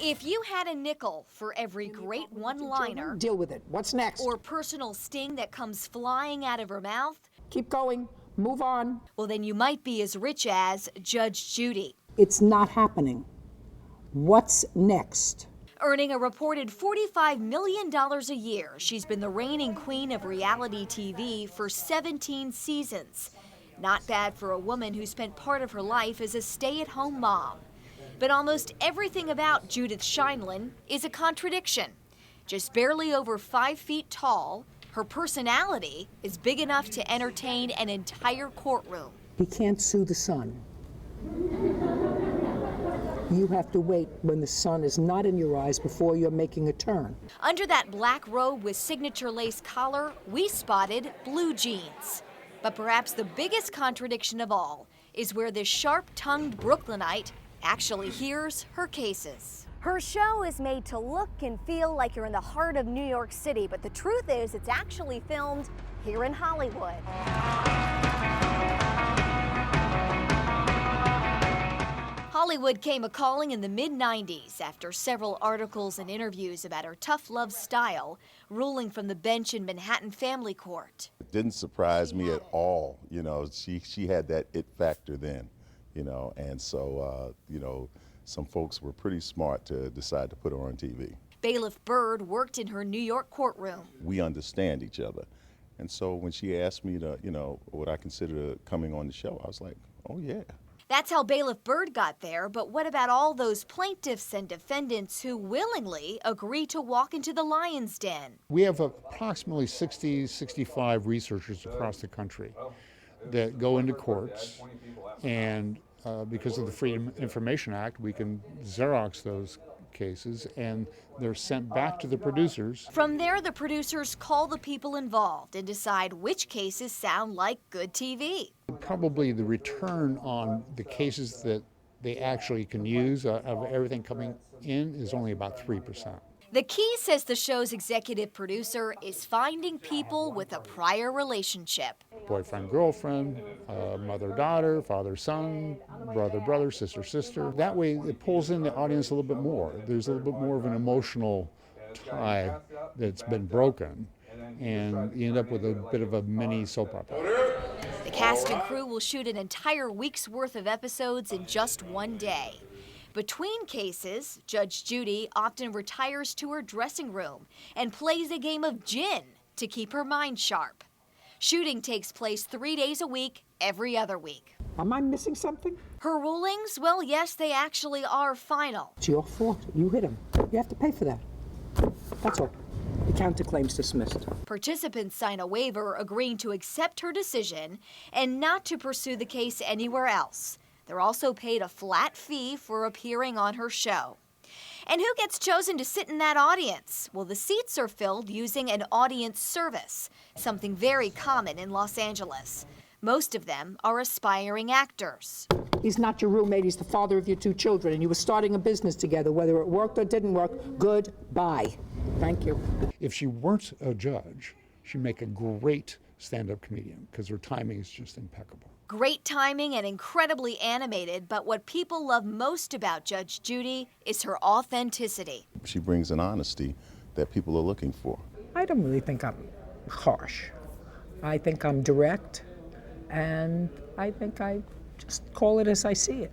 If you had a nickel for every great one-liner, Deal with it. What's next? or personal sting that comes flying out of her mouth, Keep going. Move on. well, then you might be as rich as Judge Judy, It's not happening. What's next? earning a reported $45 million a year. She's been the reigning queen of reality TV for 17 seasons. Not bad for a woman who spent part of her life as a stay-at-home mom. But almost everything about Judith Sheindlin is a contradiction. Just barely over 5 feet tall, her personality is big enough to entertain an entire courtroom. He can't sue the sun. You have to wait when the sun is not in your eyes before you're making a turn. Under that black robe with signature lace collar, we spotted blue jeans. But perhaps the biggest contradiction of all is where this sharp-tongued Brooklynite actually hears her cases. Her show is made to look and feel like you're in the heart of New York City, but the truth is it's actually filmed here in Hollywood. Hollywood came a-calling in the mid-90s after several articles and interviews about her tough love style, ruling from the bench in Manhattan Family Court. It didn't surprise me at all. You know, she had that it factor then, you know, and so, you know, some folks were pretty smart to decide to put her on TV. Bailiff Bird worked in her New York courtroom. We understand each other. And so when she asked me to, you know, what I consider coming on the show, I was like, oh yeah. That's how Bailiff Bird got there, but what about all those plaintiffs and defendants who willingly agree to walk into the lion's den? We have approximately 60, 65 researchers across the country that go into courts, and because of the Freedom of Information Act, we can Xerox those cases, and they're sent back to the producers. From there, the producers call the people involved and decide which cases sound like good TV. Probably the return on the cases that they actually can use of everything coming in is only about 3%. The key, says the show's executive producer, is finding people with a prior relationship. Boyfriend, girlfriend, mother-daughter, father-son, brother-brother, sister-sister. That way it pulls in the audience a little bit more. There's a little bit more of an emotional tie that's been broken, and you end up with a bit of a mini soap opera. The cast and crew will shoot an entire week's worth of episodes in just one day. Between cases, Judge Judy often retires to her dressing room and plays a game of gin to keep her mind sharp. Shooting takes place 3 days a week, every other week. Am I missing something? Her rulings, well, yes, they actually are final. It's your fault. You hit him. You have to pay for that. That's all. The counterclaim's dismissed. Participants sign a waiver agreeing to accept her decision and not to pursue the case anywhere else. They're also paid a flat fee for appearing on her show. And who gets chosen to sit in that audience? Well, the seats are filled using an audience service, something very common in Los Angeles. Most of them are aspiring actors. He's not your roommate. He's the father of your 2 children, and you were starting a business together. Whether it worked or didn't work, goodbye. Thank you. If she weren't a judge, she'd make a great stand-up comedian because her timing is just impeccable. Great timing and incredibly animated, but what people love most about Judge Judy is her authenticity. She brings an honesty that people are looking for. I don't really think I'm harsh. I think I'm direct, and I think I just call it as I see it.